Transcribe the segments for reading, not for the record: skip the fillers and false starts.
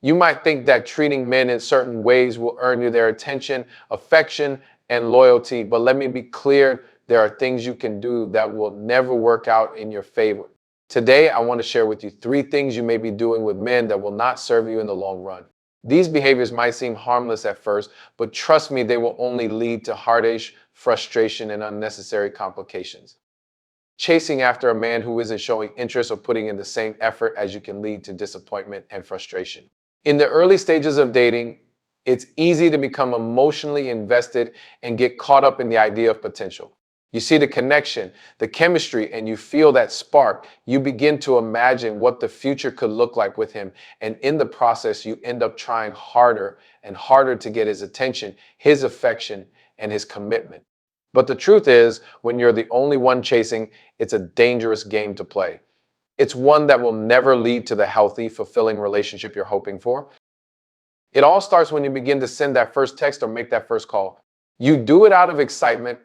You might think that treating men in certain ways will earn you their attention, affection, and loyalty, but let me be clear, there are things you can do that will never work out in your favor. Today, I want to share with you 3 things you may be doing with men that will not serve you in the long run. These behaviors might seem harmless at first, but trust me, they will only lead to heartache, frustration, and unnecessary complications. Chasing after a man who isn't showing interest or putting in the same effort as you can lead to disappointment and frustration. In the early stages of dating, it's easy to become emotionally invested and get caught up in the idea of potential. You see the connection, the chemistry, and you feel that spark. You begin to imagine what the future could look like with him. And in the process, you end up trying harder and harder to get his attention, his affection, and his commitment. But the truth is, when you're the only one chasing, it's a dangerous game to play. It's one that will never lead to the healthy, fulfilling relationship you're hoping for. It all starts when you begin to send that first text or make that first call. You do it out of excitement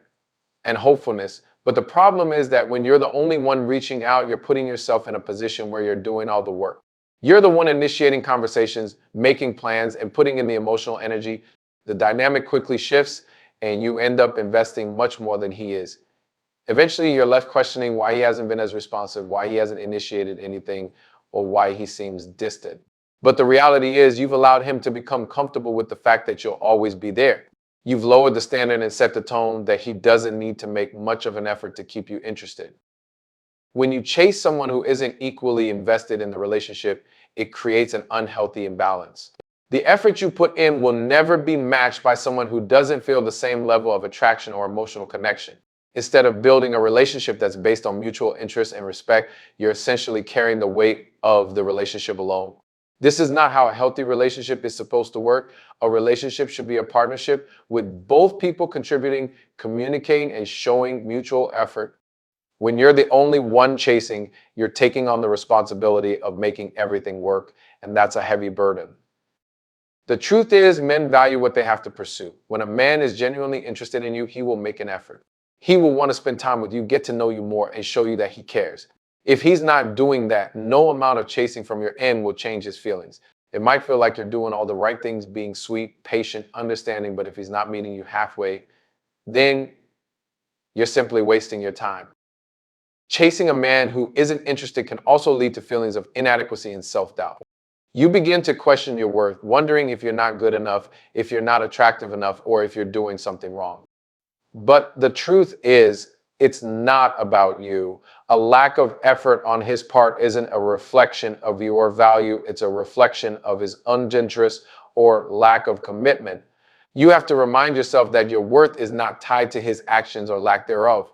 and hopefulness, but the problem is that when you're the only one reaching out, you're putting yourself in a position where you're doing all the work. You're the one initiating conversations, making plans, and putting in the emotional energy. The dynamic quickly shifts, and you end up investing much more than he is. Eventually, you're left questioning why he hasn't been as responsive, why he hasn't initiated anything, or why he seems distant. But the reality is, you've allowed him to become comfortable with the fact that you'll always be there. You've lowered the standard and set the tone that he doesn't need to make much of an effort to keep you interested. When you chase someone who isn't equally invested in the relationship, it creates an unhealthy imbalance. The effort you put in will never be matched by someone who doesn't feel the same level of attraction or emotional connection. Instead of building a relationship that's based on mutual interest and respect, you're essentially carrying the weight of the relationship alone. This is not how a healthy relationship is supposed to work. A relationship should be a partnership with both people contributing, communicating, and showing mutual effort. When you're the only one chasing, you're taking on the responsibility of making everything work, and that's a heavy burden. The truth is, men value what they have to pursue. When a man is genuinely interested in you, he will make an effort. He will want to spend time with you, get to know you more, and show you that he cares. If he's not doing that, no amount of chasing from your end will change his feelings. It might feel like you're doing all the right things, being sweet, patient, understanding, but if he's not meeting you halfway, then you're simply wasting your time. Chasing a man who isn't interested can also lead to feelings of inadequacy and self-doubt. You begin to question your worth, wondering if you're not good enough, if you're not attractive enough, or if you're doing something wrong. But the truth is, it's not about you. A lack of effort on his part isn't a reflection of your value, it's a reflection of his uninterest or lack of commitment. You have to remind yourself that your worth is not tied to his actions or lack thereof.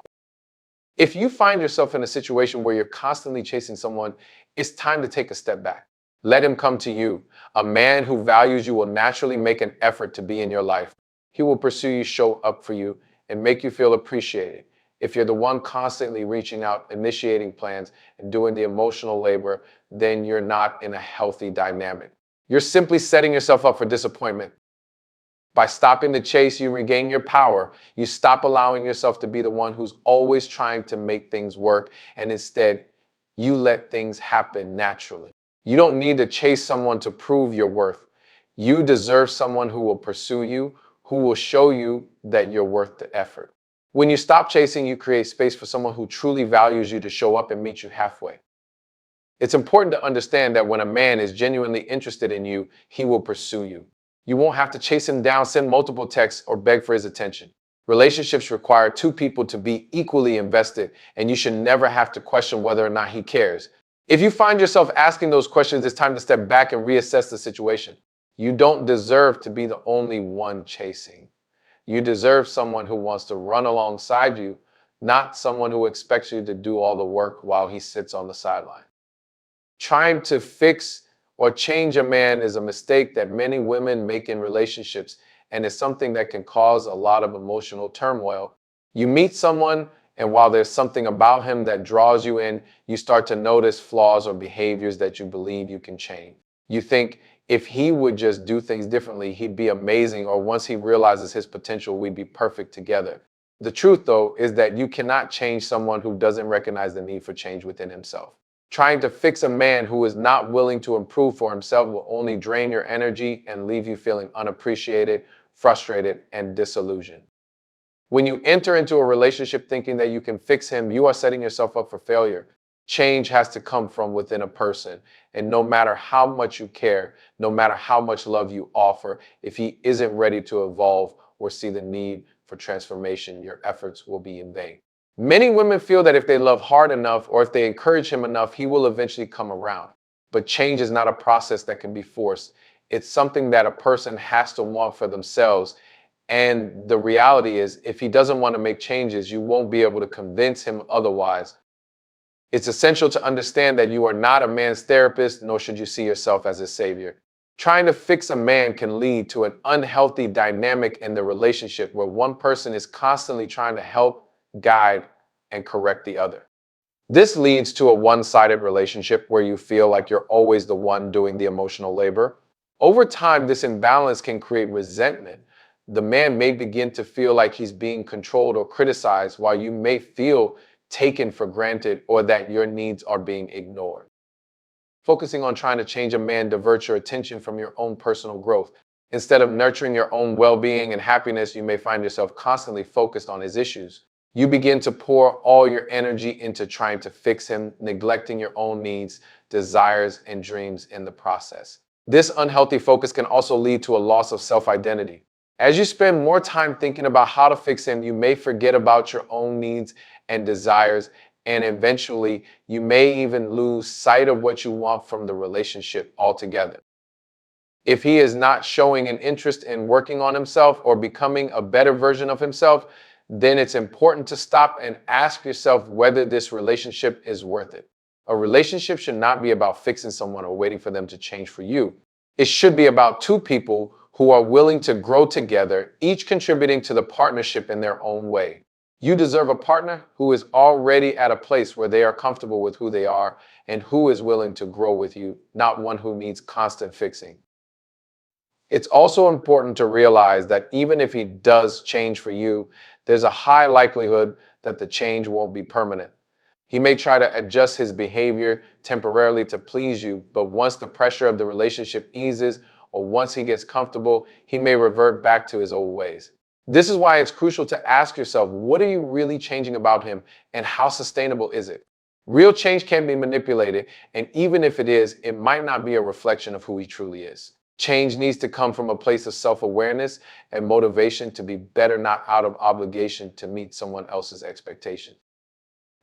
If you find yourself in a situation where you're constantly chasing someone, it's time to take a step back. Let him come to you. A man who values you will naturally make an effort to be in your life. He will pursue you, show up for you, and make you feel appreciated. If you're the one constantly reaching out, initiating plans, and doing the emotional labor, then you're not in a healthy dynamic. You're simply setting yourself up for disappointment. By stopping the chase, you regain your power. You stop allowing yourself to be the one who's always trying to make things work, and instead, you let things happen naturally. You don't need to chase someone to prove your worth. You deserve someone who will pursue you, who will show you that you're worth the effort. When you stop chasing, you create space for someone who truly values you to show up and meet you halfway. It's important to understand that when a man is genuinely interested in you, he will pursue you. You won't have to chase him down, send multiple texts, or beg for his attention. Relationships require 2 people to be equally invested, and you should never have to question whether or not he cares. If you find yourself asking those questions, it's time to step back and reassess the situation. You don't deserve to be the only one chasing. You deserve someone who wants to run alongside you, not someone who expects you to do all the work while he sits on the sideline. Trying to fix or change a man is a mistake that many women make in relationships, and is something that can cause a lot of emotional turmoil. You meet someone, and while there's something about him that draws you in, you start to notice flaws or behaviors that you believe you can change. You think, if he would just do things differently, he'd be amazing, or once he realizes his potential, we'd be perfect together. The truth, though, is that you cannot change someone who doesn't recognize the need for change within himself. Trying to fix a man who is not willing to improve for himself will only drain your energy and leave you feeling unappreciated, frustrated, and disillusioned. When you enter into a relationship thinking that you can fix him, you are setting yourself up for failure. Change has to come from within a person. And no matter how much you care, no matter how much love you offer, if he isn't ready to evolve or see the need for transformation, your efforts will be in vain. Many women feel that if they love hard enough or if they encourage him enough, he will eventually come around. But change is not a process that can be forced. It's something that a person has to want for themselves. And the reality is, if he doesn't want to make changes, you won't be able to convince him otherwise. It's essential to understand that you are not a man's therapist, nor should you see yourself as a savior. Trying to fix a man can lead to an unhealthy dynamic in the relationship where one person is constantly trying to help, guide, and correct the other. This leads to a one-sided relationship where you feel like you're always the one doing the emotional labor. Over time, this imbalance can create resentment. The man may begin to feel like he's being controlled or criticized, while you may feel taken for granted or that your needs are being ignored. Focusing on trying to change a man diverts your attention from your own personal growth. Instead of nurturing your own well-being and happiness, you may find yourself constantly focused on his issues. You begin to pour all your energy into trying to fix him, neglecting your own needs, desires, and dreams in the process. This unhealthy focus can also lead to a loss of self-identity. As you spend more time thinking about how to fix him, you may forget about your own needs and desires, and eventually you may even lose sight of what you want from the relationship altogether. If he is not showing an interest in working on himself or becoming a better version of himself, then it's important to stop and ask yourself whether this relationship is worth it. A relationship should not be about fixing someone or waiting for them to change for you. It should be about two people who are willing to grow together, each contributing to the partnership in their own way. You deserve a partner who is already at a place where they are comfortable with who they are and who is willing to grow with you, not one who needs constant fixing. It's also important to realize that even if he does change for you, there's a high likelihood that the change won't be permanent. He may try to adjust his behavior temporarily to please you, but once the pressure of the relationship eases or once he gets comfortable, he may revert back to his old ways. This is why it's crucial to ask yourself, what are you really changing about him and how sustainable is it? Real change can be manipulated, and even if it is, it might not be a reflection of who he truly is. Change needs to come from a place of self-awareness and motivation to be better, not out of obligation to meet someone else's expectations.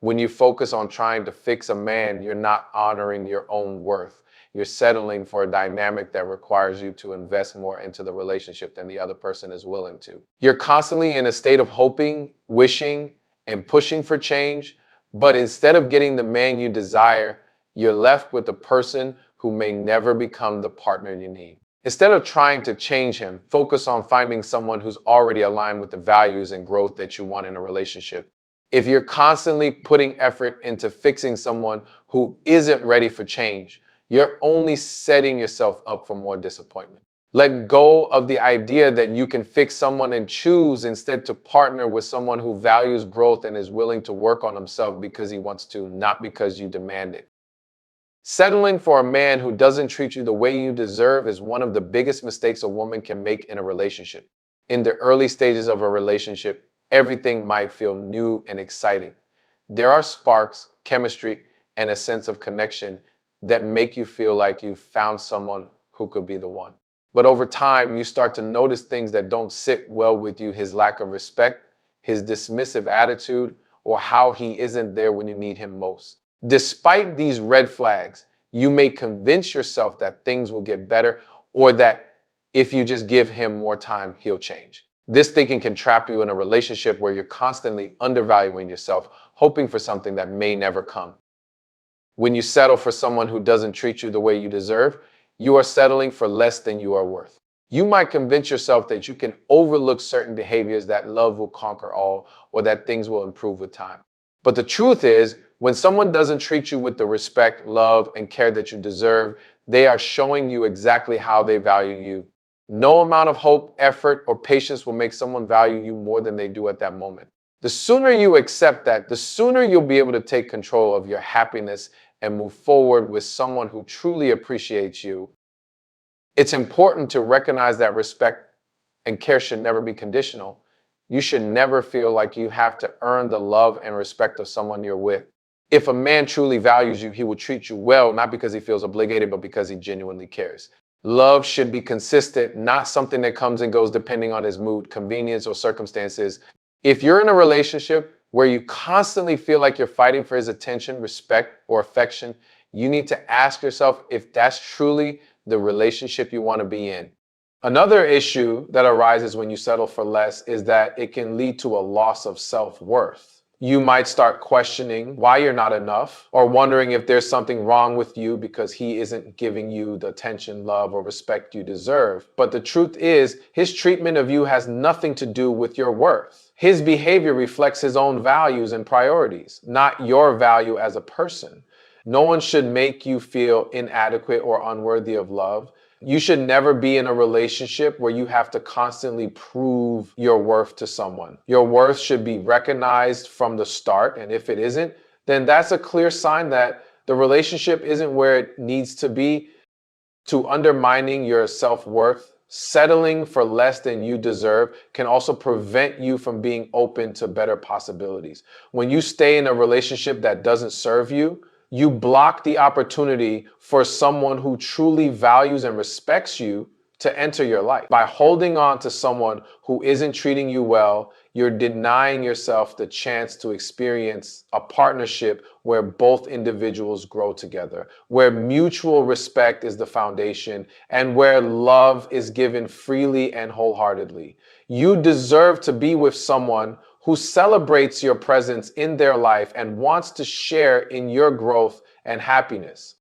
When you focus on trying to fix a man, you're not honoring your own worth. You're settling for a dynamic that requires you to invest more into the relationship than the other person is willing to. You're constantly in a state of hoping, wishing, and pushing for change, but instead of getting the man you desire, you're left with a person who may never become the partner you need. Instead of trying to change him, focus on finding someone who's already aligned with the values and growth that you want in a relationship. If you're constantly putting effort into fixing someone who isn't ready for change, you're only setting yourself up for more disappointment. Let go of the idea that you can fix someone and choose instead to partner with someone who values growth and is willing to work on himself because he wants to, not because you demand it. Settling for a man who doesn't treat you the way you deserve is one of the biggest mistakes a woman can make in a relationship. In the early stages of a relationship, everything might feel new and exciting. There are sparks, chemistry, and a sense of connection that make you feel like you've found someone who could be the one. But over time, you start to notice things that don't sit well with you: his lack of respect, his dismissive attitude, or how he isn't there when you need him most. Despite these red flags, you may convince yourself that things will get better or that if you just give him more time, he'll change. This thinking can trap you in a relationship where you're constantly undervaluing yourself, hoping for something that may never come. When you settle for someone who doesn't treat you the way you deserve, you are settling for less than you are worth. You might convince yourself that you can overlook certain behaviors, that love will conquer all, or that things will improve with time. But the truth is, when someone doesn't treat you with the respect, love, and care that you deserve, they are showing you exactly how they value you. No amount of hope, effort, or patience will make someone value you more than they do at that moment. The sooner you accept that, the sooner you'll be able to take control of your happiness and move forward with someone who truly appreciates you, it's important to recognize that respect and care should never be conditional. You should never feel like you have to earn the love and respect of someone you're with. If a man truly values you, he will treat you well, not because he feels obligated, but because he genuinely cares. Love should be consistent, not something that comes and goes depending on his mood, convenience, or circumstances. If you're in a relationship where you constantly feel like you're fighting for his attention, respect, or affection, you need to ask yourself if that's truly the relationship you want to be in. Another issue that arises when you settle for less is that it can lead to a loss of self-worth. You might start questioning why you're not enough, or wondering if there's something wrong with you because he isn't giving you the attention, love, or respect you deserve. But the truth is, his treatment of you has nothing to do with your worth. His behavior reflects his own values and priorities, not your value as a person. No one should make you feel inadequate or unworthy of love. You should never be in a relationship where you have to constantly prove your worth to someone. Your worth should be recognized from the start, and if it isn't, then that's a clear sign that the relationship isn't where it needs to be. To undermining your self-worth, settling for less than you deserve can also prevent you from being open to better possibilities. When you stay in a relationship that doesn't serve you, you block the opportunity for someone who truly values and respects you to enter your life. By holding on to someone who isn't treating you well, you're denying yourself the chance to experience a partnership where both individuals grow together, where mutual respect is the foundation, and where love is given freely and wholeheartedly. You deserve to be with someone who celebrates your presence in their life and wants to share in your growth and happiness.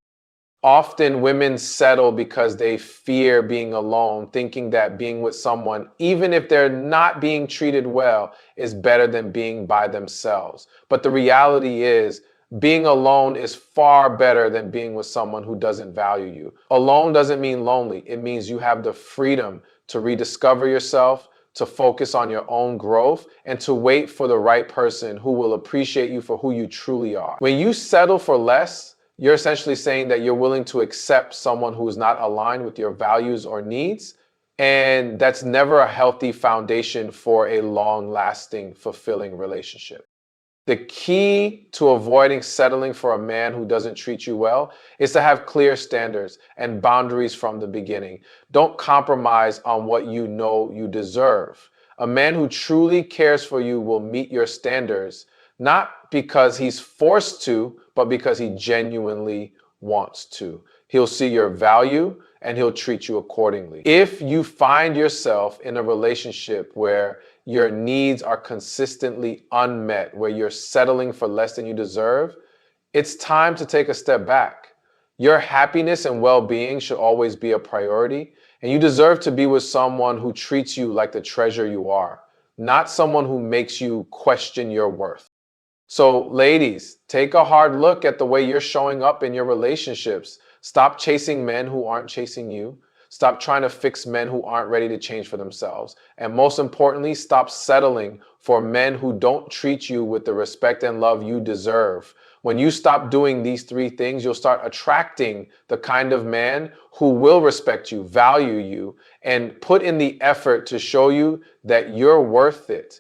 Often women settle because they fear being alone, thinking that being with someone, even if they're not being treated well, is better than being by themselves. But the reality is, being alone is far better than being with someone who doesn't value you. Alone doesn't mean lonely. It means you have the freedom to rediscover yourself, to focus on your own growth, and to wait for the right person who will appreciate you for who you truly are. When you settle for less, you're essentially saying that you're willing to accept someone who is not aligned with your values or needs. And that's never a healthy foundation for a long-lasting, fulfilling relationship. The key to avoiding settling for a man who doesn't treat you well is to have clear standards and boundaries from the beginning. Don't compromise on what you know you deserve. A man who truly cares for you will meet your standards, not because he's forced to, but because he genuinely wants to. He'll see your value and he'll treat you accordingly. If you find yourself in a relationship where your needs are consistently unmet, where you're settling for less than you deserve, it's time to take a step back. Your happiness and well-being should always be a priority, and you deserve to be with someone who treats you like the treasure you are, not someone who makes you question your worth. So, ladies, take a hard look at the way you're showing up in your relationships. Stop chasing men who aren't chasing you. Stop trying to fix men who aren't ready to change for themselves. And most importantly, stop settling for men who don't treat you with the respect and love you deserve. When you stop doing these three things, you'll start attracting the kind of man who will respect you, value you, and put in the effort to show you that you're worth it.